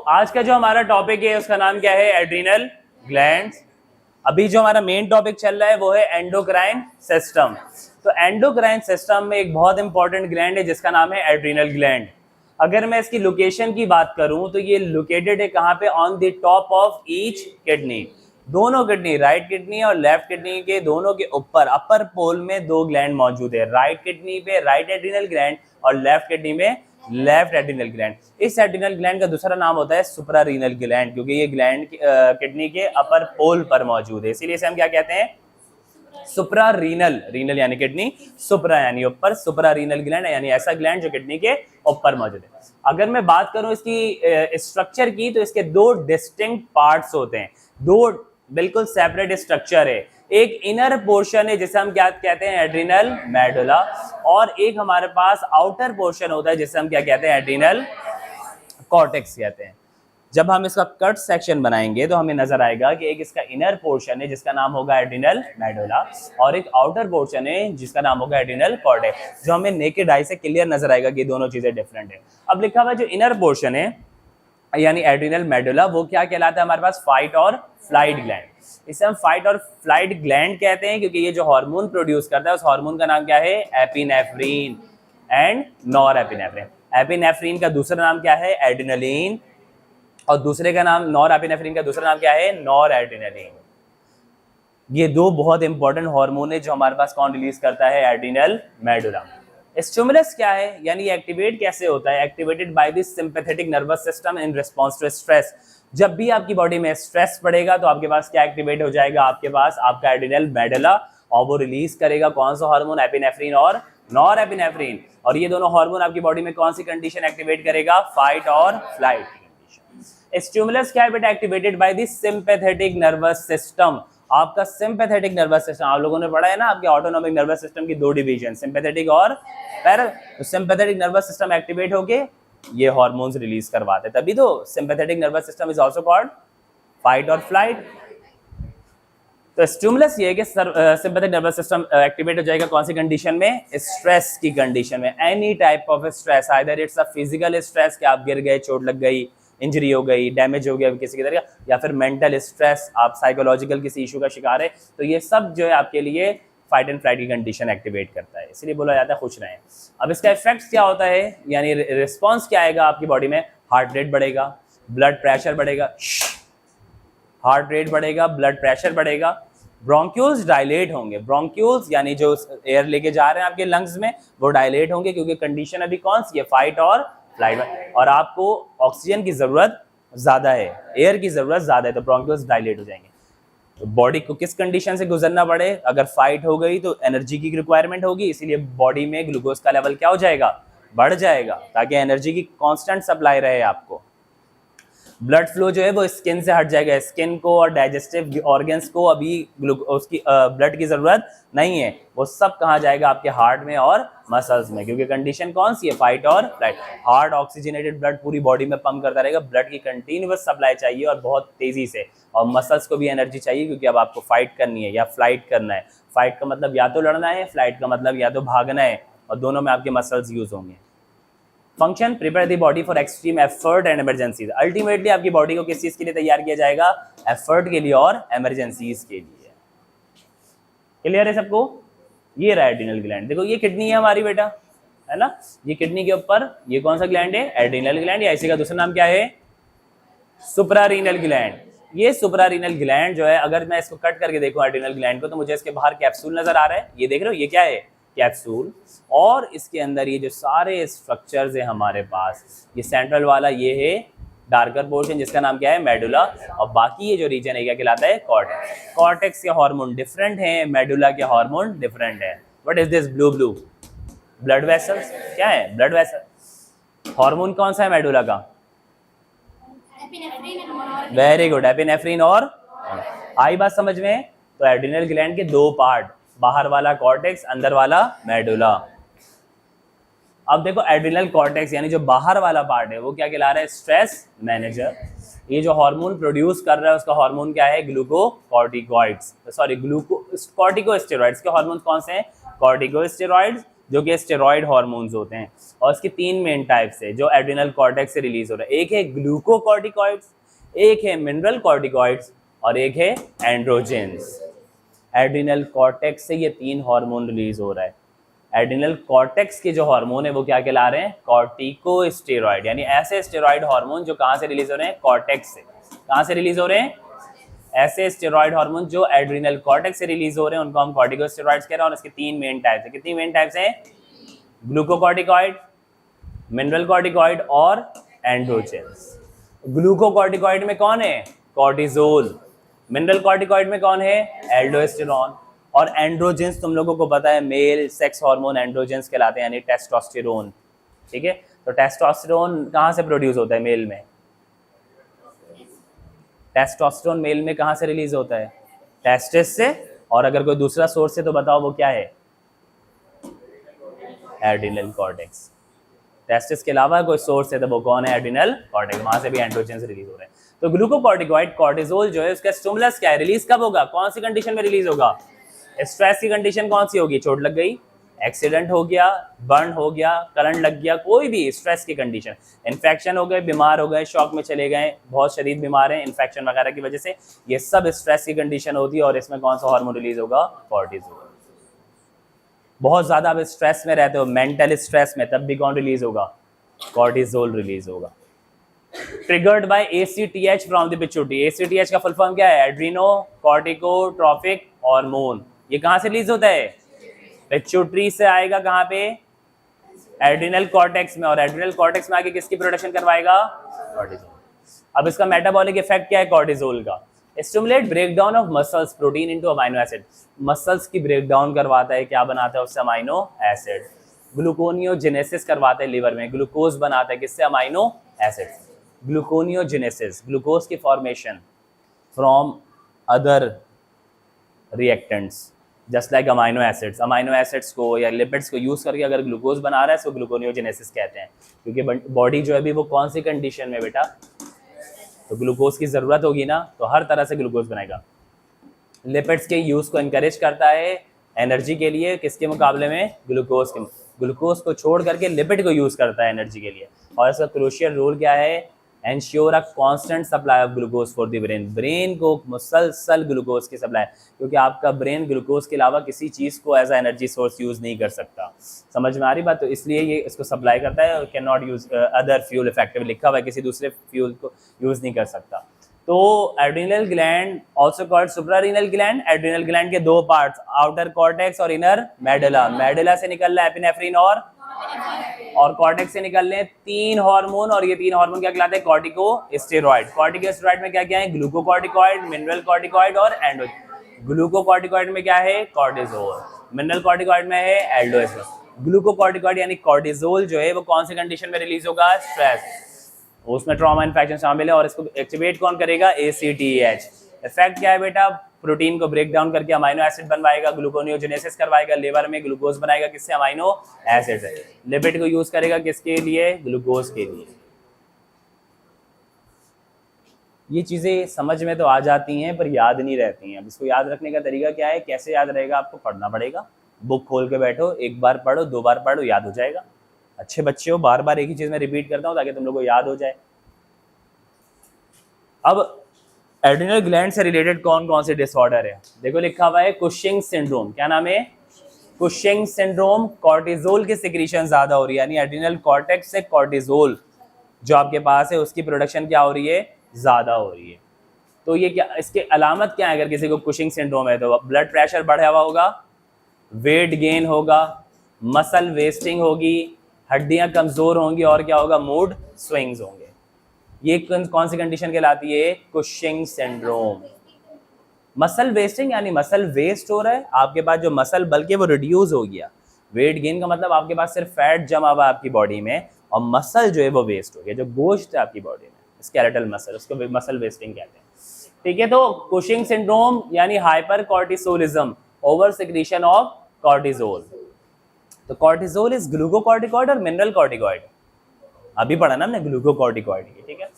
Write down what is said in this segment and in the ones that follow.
आज का जो हमारा टॉपिक है उसका नाम क्या है? Adrenal glands. अभी जो हमारा मेन टॉपिक चल रहा है वो है एंडोक्राइन सिस्टम। तो एंडोक्राइन सिस्टम में एक बहुत इंपॉर्टेंट ग्लैंड है जिसका नाम है एड्रिनल ग्लैंड। अगर मैं इसकी लोकेशन की बात करूं तो ये लोकेटेड है कहां पे? On the top of each kidney. दोनों किडनी, राइट किडनी और लेफ्ट किडनी के दोनों के ऊपर अपर पोल में दो ग्लैंड मौजूद है। राइट किडनी पे राइट एड्रिनल ग्लैंड और लेफ्ट किडनी में लेफ्ट एड्रिनल ग्लैंड। इस एड्रिनल ग्लैंड का दूसरा नाम होता है सुप्रारीनल ग्लैंड, क्योंकि ये ग्लैंड किडनी के अपर पोल पर मौजूद है, इसीलिए इसे हम क्या कहते हैं? सुप्रारीनल। रीनल यानी किडनी, सुप्रा यानी ऊपर, सुप्रारीनल ग्लैंड यानी ऐसा ग्लैंड जो किडनी के ऊपर मौजूद है। अगर मैं बात करूं इसकी स्ट्रक्चर की तो इसके दो डिस्टिंक्ट पार्ट्स होते हैं, दो बिल्कुल सेपरेट स्ट्रक्चर है। एक इनर पोर्शन है जिसे हम क्या कहते हैं? एड्रिनल मेडुला, और एक हमारे पास आउटर पोर्शन होता है जिसे हम क्या कहते हैं? एड्रिनल कॉर्टेक्स कहते हैं। जब हम इसका कट सेक्शन बनाएंगे तो हमें नजर आएगा कि एक इसका इनर पोर्शन है जिसका नाम होगा एड्रिनल मेडुला और एक आउटर पोर्शन है जिसका नाम होगा एड्रिनल कॉर्टेक्स, जो हमें नेकेड आई से क्लियर नजर आएगा कि दोनों चीजें डिफरेंट है। अब लिखा हुआ जो इनर पोर्शन है यानी एड्रिनल मेडुला, वो क्या कहलाता है हमारे पास? फाइट और फ्लाइट ग्लैंड। इसे हम फाइट और फ्लाइट ग्लैंड कहते हैं क्योंकि ये जो हार्मोन प्रोड्यूस करता है उस हार्मोन का नाम क्या है? Epinephrine and norepinephrine. एपिनेफ्रिन का दूसरा नाम क्या है? एड्रिनलिन, और दूसरे का नाम नॉरएपिनेफ्रिन का दूसरा नाम क्या है? नॉरएड्रिनलिन। ये दो बहुत इंपॉर्टेंट हार्मोन है जो हमारे पास कौन रिलीज करता है? Adrenal medulla. स्टिमुलस क्या है यानी एक्टिवेट कैसे होता है? Activated by the sympathetic nervous system in response to stress. जब भी आपकी बॉडी में स्ट्रेस पड़ेगा तो आपके पास क्या एक्टिवेट हो जाएगा? आपके पास आपका एड्रिनल मेडुला, और वो रिलीज करेगा कौन सा हार्मोन? एपिनेफ्रिन और नॉरएपिनेफ्रिन। और ये दोनों हार्मोन आपकी बॉडी में कौन सी कंडीशन एक्टिवेट करेगा? फाइट और फ्लाइट कंडीशन। स्टिमुलस क्या है बेटा? Activated by the sympathetic nervous system. आपका सिंपैथेटिक नर्वस सिस्टम, आप लोगों ने पढ़ा है ना आपके ऑटोनॉमिक नर्वस सिस्टम की दो डिवीजन, सिंपैथेटिक और para. Sympathetic nervous system activate होके ये हार्मोन्स रिलीज करवाते हैं, तभी तो sympathetic nervous system is also called fight और फ्लाइट। तो स्टिमुलस ये है कि सिंपैथेटिक नर्वस सिस्टम एक्टिवेट हो जाएगा कौन सी कंडीशन में? स्ट्रेस की कंडीशन में। Any type of stress, either it's a physical stress कि आप गिर गए, चोट लग गई, इंजरी हो गई, डैमेज हो गया किसी की तरह, या फिर मेंटल स्ट्रेस, आप साइकोलॉजिकल किसी इशू का शिकार है, तो ये सब जो है आपके लिए फाइट एंड फ्लाइट की कंडीशन एक्टिवेट करता है, इसलिए बोला जाता है खुश रहें। अब इसका इफेक्ट क्या होता है यानी रिस्पॉन्स क्या आएगा आपकी बॉडी में? हार्ट रेट बढ़ेगा, ब्लड प्रेशर बढ़ेगा, हार्ट रेट बढ़ेगा, ब्लड प्रेशर बढ़ेगा, ब्रोंक्यूल्स डायलेट होंगे। ब्रोंक्यूल्स यानी जो एयर लेके जा रहे हैं आपके लंग्स में वो डायलेट होंगे, क्योंकि कंडीशन अभी कौन सी है? फाइट और फ्लाइट, और आपको ऑक्सीजन की जरूरत ज्यादा है, एयर की जरूरत ज्यादा है, तो ब्रोंक्यूल्स डायलेट हो जाएंगे। तो बॉडी को किस कंडीशन से गुजरना पड़े? अगर फाइट हो गई तो एनर्जी की रिक्वायरमेंट होगी, इसीलिए बॉडी में ग्लूकोज का लेवल क्या हो जाएगा? बढ़ जाएगा, ताकि एनर्जी की कांस्टेंट सप्लाई रहे आपको। ब्लड फ्लो जो है वो स्किन से हट जाएगा, स्किन को और डाइजेस्टिव ऑर्गन्स को अभी उसकी ब्लड की जरूरत नहीं है, वो सब कहाँ जाएगा? आपके हार्ट में और मसल्स में, क्योंकि कंडीशन कौन सी है? फाइट और फ्लाइट। हार्ट ऑक्सीजनेटेड ब्लड पूरी बॉडी में पंप करता रहेगा, ब्लड की कंटिन्यूअस सप्लाई चाहिए और बहुत तेजी से, और मसल्स को भी एनर्जी चाहिए क्योंकि अब आपको फाइट करनी है या फ्लाइट करना है। फाइट का मतलब या तो लड़ना है, फ्लाइट का मतलब या तो भागना है, और दोनों में आपके मसल्स यूज होंगे। Function prepare the body for extreme effort and emergencies. Ultimately आपकी बॉडी को किस चीज के लिए तैयार किया जाएगा? एफर्ट के लिए और इमरजेंसीज के लिए। क्लियर है सबको? ये रहा एड्रिनल ग्लैंड। देखो ये किडनी है हमारी बेटा, है ना? ये किडनी के ऊपर ये कौन सा ग्लैंड है? एड्रिनल ग्लैंड, या इसी का दूसरा नाम क्या है? Suprarenal gland. ये सुप्रारीनल ग्लैंड जो है, अगर मैं इसको कट करके देखूं एड्रिनल ग्लैंड को, तो मुझे इसके बाहर कैप्सूल नजर आ रहा है, ये देख रहे हो, ये क्या है? कैप्सूल। और इसके अंदर ये जो सारे स्ट्रक्चर्स हैं हमारे पास, ये सेंट्रल वाला ये है डार्कर पोर्शन जिसका नाम क्या है? मेडुला, और बाकी ये जो रीजन है क्या कहलाता है? कॉर्टेक्स। कॉर्टेक्स के हार्मोन डिफरेंट हैं, मेडुला के हार्मोन डिफरेंट है। What is this blue blue? Blood vessels. क्या है? Blood vessel. हार्मोन कौन सा है मेडुला का? वेरी गुड, एपिनेफ्रिन और आई बात समझ में? तो एड्रिनल ग्लैंड के दो पार्ट, बाहर वाला कॉर्टेक्स, अंदर वाला मेडुला। अब देखो एड्रिनल कॉर्टेक्स यानी जो बाहर वाला पार्ट है वो क्या कहला रहा है? Stress manager. ये जो हार्मोन प्रोड्यूस कर रहा है उसका हार्मोन क्या है? ग्लूकोकॉर्टिकॉइड्स, सॉरी कॉर्टिकोस्टेरॉइड्स के हार्मोन कौन से हैं? कॉर्टिकोस्टेरॉइड्स, जो कि स्टेरॉइड हार्मोन्स होते हैं, और इसके 3 मेन टाइप्स है जो एड्रिनल कॉर्टेक्स से रिलीज हो रहा है। एक है ग्लूकोकॉर्टिकॉइड्स, एक है मिनरल कॉर्टिकॉइड्स और एक है एंड्रोजेंस। एड्रिनल कॉर्टेक्स से ये 3 हार्मोन रिलीज हो रहा है। एड्रिनल कॉर्टेक्स के जो हार्मोन है वो क्या कहला रहे हैं? कॉर्टिकोस्टेरॉइड, यानी ऐसे स्टेरॉइड हार्मोन जो कहाँ से रिलीज हो रहे हैं? कॉर्टेक्स से। कहाँ से रिलीज हो रहे हैं? ऐसे स्टेरॉइड हार्मोन जो एड्रिनल कॉर्टेक्स से रिलीज हो रहे हैं उनको हम कॉर्टिकोस्टेरॉइड्स कह रहे हैं। और इसके 3 मेन टाइप्स है। कितनी मेन टाइप्स हैं? ग्लूकोकॉर्टिकॉइड, मिनरल कॉर्टिकॉइड और एंड्रोजेंस। ग्लूकोकॉर्टिकॉइड में कौन है? कॉर्टिजोल। मिनरल कॉर्टिकॉइड में कौन है? एल्डोस्टेरॉन। और एंड्रोजेंस तुम लोगों को पता है मेल सेक्स हार्मोन एंड्रोजेंस कहलाते हैं, यानी टेस्टोस्टेरोन। ठीक है, तो टेस्टोस्टेरोन कहाँ से प्रोड्यूस होता है मेल में? टेस्टोस्टेरोन मेल में कहाँ से रिलीज होता है? टेस्टिस से। और अगर कोई दूसरा सोर्स है तो बताओ वो क्या है? Adrenal cortex. टेस्टिस के अलावा कोई सोर्स है तो वो कौन है? Adrenal cortex. वहां से भी एंड्रोजेंस रिलीज हो रहे हैं। तो ग्लूकोकॉर्टिकॉइड कॉर्टिजोल जो है उसका स्टिमुलस क्या है? रिलीज कब होगा? कौन सी कंडीशन में रिलीज होगा? स्ट्रेस की कंडीशन कौन सी होगी? चोट लग गई, एक्सीडेंट हो गया, बर्न हो गया, करंट लग गया, कोई भी स्ट्रेस की कंडीशन, इन्फेक्शन हो गए, बीमार हो गए, शॉक में चले गए, बहुत शदीद बीमार हैं इन्फेक्शन वगैरह की वजह से, ये सब स्ट्रेस की कंडीशन होती है। और इसमें कौन सा हार्मोन रिलीज होगा? कॉर्टिजोल। बहुत ज्यादा आप स्ट्रेस में रहते हो, मेंटल स्ट्रेस में, तब भी कौन रिलीज होगा? कॉर्टिजोल रिलीज होगा। Triggered by ACTH from the pituitary. ACTH का फुल फॉर्म क्या है? Adrenocorticotropic hormone. ये कहाँ से रिलीज होता है? पिट्यूटरी से आएगा। कहाँ पे? एड्रिनल कॉर्टेक्स में। और एड्रिनल कॉर्टेक्स में आके किसकी प्रोडक्शन करवाएगा? कॉर्टिजोल। अब इसका मेटाबॉलिक इफेक्ट क्या है कॉर्टिजोल का? Stimulate breakdown of muscles protein into amino acid. Muscles की ब्रेकडाउन करवाता है। क्या बनाता है उससे? Amino acid. ग्लूकोनियोजेनेसिस करवाता है लिवर में, ग्लूकोज बनाता है किससे? Amino acid. ग्लूकोनियोजेनेसिस, ग्लूकोज की formation from other reactants just like amino acids. Amino acids को या लिपिड्स को यूज करके अगर ग्लूकोज बना रहा है तो ग्लूकोनियोजेनेसिस कहते हैं। क्योंकि बॉडी जो है अभी वो कौन सी कंडीशन में बेटा? तो ग्लूकोज की जरूरत होगी ना, तो हर तरह से ग्लूकोज बनेगा। लिपिड्स के यूज को इनकरेज करता है एनर्जी के लिए, किसके मुकाबले में? ग्लूकोज के। ग्लूकोज को छोड़ करके लिपिड को यूज करता है एनर्जी के लिए। और इसका क्रूशियल रोल क्या है? Ensure a constant supply of glucose for the brain. Brain को मुसलसल ग्लूकोज की सप्लाई, क्योंकि आपका ब्रेन ग्लूकोज के अलावा किसी चीज को as a energy source use नहीं कर सकता। समझ में आ रही बात? तो इसलिए ये इसको सप्लाई करता है। Can not use other fuel effective लिखा हुआ है, किसी दूसरे फ्यूल को यूज नहीं कर सकता। तो adrenal gland also called suprarenal gland. Adrenal gland के 2 पार्ट्स, आउटर कॉर्टेक्स और इनर मेडुला। मेडुला से निकल रहा है एपिनेफ्रिन और कॉर्टेक्स से निकल रहे हैं 3 हार्मोन। और ये 3 हार्मोन क्या कहलाते हैं? कॉर्टिकोस्टेरॉइड। कॉर्टिकोस्टेरॉइड में क्या क्या है? ग्लूकोकॉर्टिकॉइड, मिनरल कॉर्टिकॉइड और एंड्रोजेन। ग्लूकोकॉर्टिकॉइड में क्या है? कॉर्टिजोल। मिनरल कॉर्टिकॉइड में है एल्डोस्टेरोन। ग्लूकोकॉर्टिकॉइड यानी कॉर्टिजोल जो है वो कौन सी कंडीशन में रिलीज होगा? स्ट्रेस। उसमें ट्रॉमा इन्फेक्शन शामिल है। और इसको एक्टिवेट कौन करेगा? ACTH। इफेक्ट क्या है बेटा? प्रोटीन को ब्रेक डाउन करके अमाइनो एसिड बनवाएगा, ग्लूकोनियोजेनेसिस करवाएगा, लिवर में ग्लूकोज बनाएगा किससे? अमाइनो एसिड से। लिपिड को यूज करेगा किसके लिए? ग्लूकोज के लिए। ये चीजें समझ में तो आ जाती हैं पर याद नहीं रहती हैं। अब इसको याद रखने का तरीका क्या है? कैसे याद रहेगा? आपको पढ़ना पड़ेगा। बुक खोल के बैठो, 1 बार पढ़ो, 2 बार पढ़ो, याद हो जाएगा। अच्छे बच्चे हो, बार बार एक ही चीज में रिपीट करता हूँ ताकि तुम लोगों को याद हो जाए। अब एड्रिनल ग्लैंड से रिलेटेड कौन कौन से डिसऑर्डर है? देखो लिखा हुआ है कुशिंग सिंड्रोम। क्या नाम है? Cushing syndrome. कॉर्टिजोल की सिक्रीशन ज्यादा हो रही है, यानी एड्रिनल कॉर्टेक्स से कॉर्टिजोल जो आपके पास है उसकी प्रोडक्शन क्या हो रही है? ज्यादा हो रही है। तो ये क्या, इसके अलामत क्या है? अगर किसी को कुशिंग सिंड्रोम है तो ब्लड प्रेशर बढ़ा हुआ होगा, वेट गेन होगा, मसल वेस्टिंग होगी, हड्डियां कमजोर होंगी और क्या होगा? मूड स्विंग्स होंगे। ये कौन सी कंडीशन कहलाती है? Cushing syndrome. मसल वेस्टिंग यानी मसल वेस्ट हो रहा है आपके पास, जो मसल बल्कि वो रिड्यूस हो गया। वेट गेन का मतलब आपके पास सिर्फ फैट जमा हुआ आपकी बॉडी में और मसल जो है वो वेस्ट हो गया, जो गोश्त है आपकी बॉडी में, स्केलेटल मसल, उसको मसल वेस्टिंग कहते हैं। ठीक है, तो कुशिंग सिंड्रोम यानी hypercortisolism, over secretion of cortisol. तो कॉर्टिजोल इज ग्लूकोकॉर्टिकॉइड और मिनरल कॉर्टिकॉइड, अभी पढ़ा ना हमने ग्लूकोकॉर्टिकॉइड। ठीक है,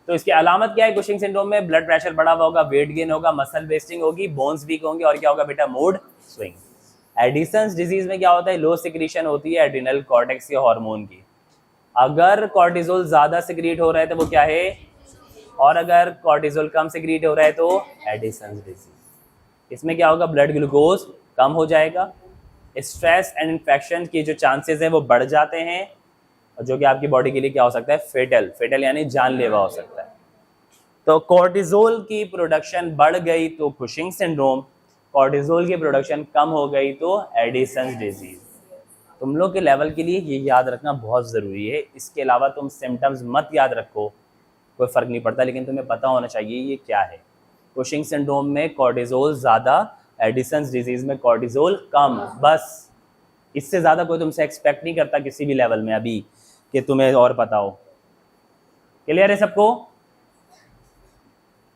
तो इसकी अलामत क्या है? कुशिंग सिंड्रोम में ब्लड प्रेशर बढ़ा हुआ होगा, वेट गेन होगा, मसल वेस्टिंग होगी, बोन्स वीक होंगे और क्या होगा बेटा? Mood swing. एडिसन्स डिजीज में क्या होता है, लो सिक्रीशन होती है एड्रिनल कॉर्टेक्स के हार्मोन की। अगर कॉर्टिजोल ज्यादा सिक्रीट हो रहा है तो वो क्या है, और अगर कॉर्टिजोल कम सिक्रीट हो रहा है तो एडिसन्स डिजीज। इसमें क्या होगा, ब्लड ग्लूकोज कम हो जाएगा, स्ट्रेस एंड इन्फेक्शन की जो चांसेस हैं वो बढ़ जाते हैं, और जो कि आपकी बॉडी के लिए क्या हो सकता है, फेटल यानी जानलेवा हो सकता है। तो कॉर्टिजोल की प्रोडक्शन बढ़ गई तो कुशिंग सिंड्रोम, कॉर्टिजोल की प्रोडक्शन कम हो गई तो एडिसन्स डिजीज। तुम लोग के लेवल के लिए ये याद रखना बहुत ज़रूरी है। इसके अलावा तुम सिम्टम्स मत याद रखो, कोई फ़र्क नहीं पड़ता, लेकिन तुम्हें पता होना चाहिए ये क्या है। कुशिंग सिंड्रोम में कॉर्टिजोल ज़्यादा, एडिसन्स डिजीज़ में कॉर्टिजोल कम, बस इससे ज़्यादा कोई तुमसे एक्सपेक्ट नहीं करता किसी भी लेवल में अभी कि तुम्हें और पता हो। क्लियर है सबको?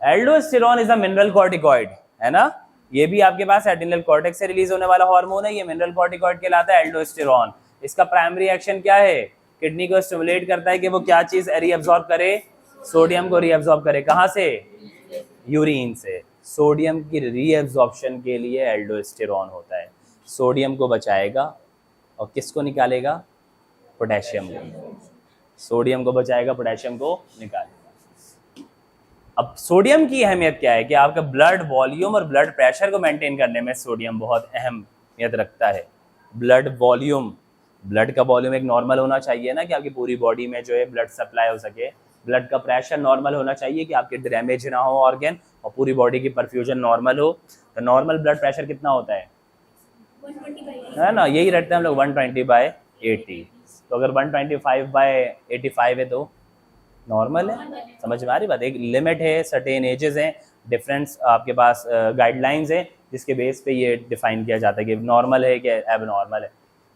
Aldosterone is a mineral corticoid, है ना, ये भी आपके पास एड्रिनल कॉर्टेक्स से रिलीज होने वाला हार्मोन है, ये मिनरल कॉर्टिकॉइड कहलाता है एल्डोस्टेरॉन। इसका प्राइमरी एक्शन क्या है, किडनी को स्टिमुलेट करता है कि वो क्या चीज रीअब्सॉर्ब करे, सोडियम को रीअब्सॉर्ब करे। कहाँ से, यूरिन से। सोडियम की रीअब्सॉर्प्शन के लिए एल्डोस्टेरॉन होता है, सोडियम को बचाएगा और किसको निकालेगा, पोटेशियम को। सोडियम को बचाएगा, पोटेशियम को निकालेगा। अब सोडियम की अहमियत क्या है कि आपका ब्लड वॉल्यूम और ब्लड प्रेशर को मेंटेन करने में सोडियम बहुत अहमियत रखता है। ब्लड वॉल्यूम, ब्लड का वॉल्यूम एक नॉर्मल होना चाहिए ना, कि आपकी पूरी बॉडी में जो है ब्लड सप्लाई हो सके। ब्लड का प्रेशर नॉर्मल होना चाहिए कि आपके डैमेज ना हो ऑर्गन, और पूरी बॉडी की परफ्यूजन नॉर्मल हो। तो नॉर्मल ब्लड प्रेशर कितना होता है 120/80 है ना, यही रखते हैं हम लोग 120/80। तो अगर 125/85 है तो नॉर्मल है। समझ में आ रही बात? एक लिमिट है, सर्टेन एजेस हैं, डिफरेंस आपके पास गाइडलाइंस है जिसके बेस पे ये डिफाइन किया जाता है कि नॉर्मल है कि एब नॉर्मल है।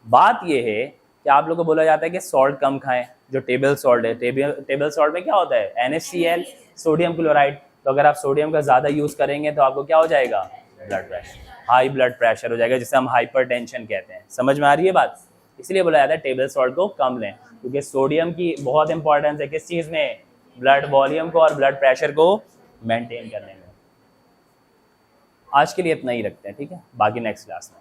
बात ये है कि आप लोगों को बोला जाता है कि सॉल्ट कम खाएं, जो टेबल सॉल्ट है। टेबल सॉल्ट में क्या होता है, NaCl, सोडियम क्लोराइड। तो अगर आप सोडियम का ज़्यादा यूज़ करेंगे तो आपको क्या हो जाएगा, blood pressure, high blood pressure हो जाएगा, जिसे हम हाइपरटेंशन कहते हैं। समझ में आ रही है बात? इसलिए बोला जाता है टेबल सॉल्ट को कम लें, क्योंकि सोडियम की बहुत इंपॉर्टेंस है किस चीज़ में, ब्लड वॉल्यूम को और ब्लड प्रेशर को मेंटेन करने में। आज के लिए इतना ही रखते हैं, ठीक है, बाकी नेक्स्ट क्लास में।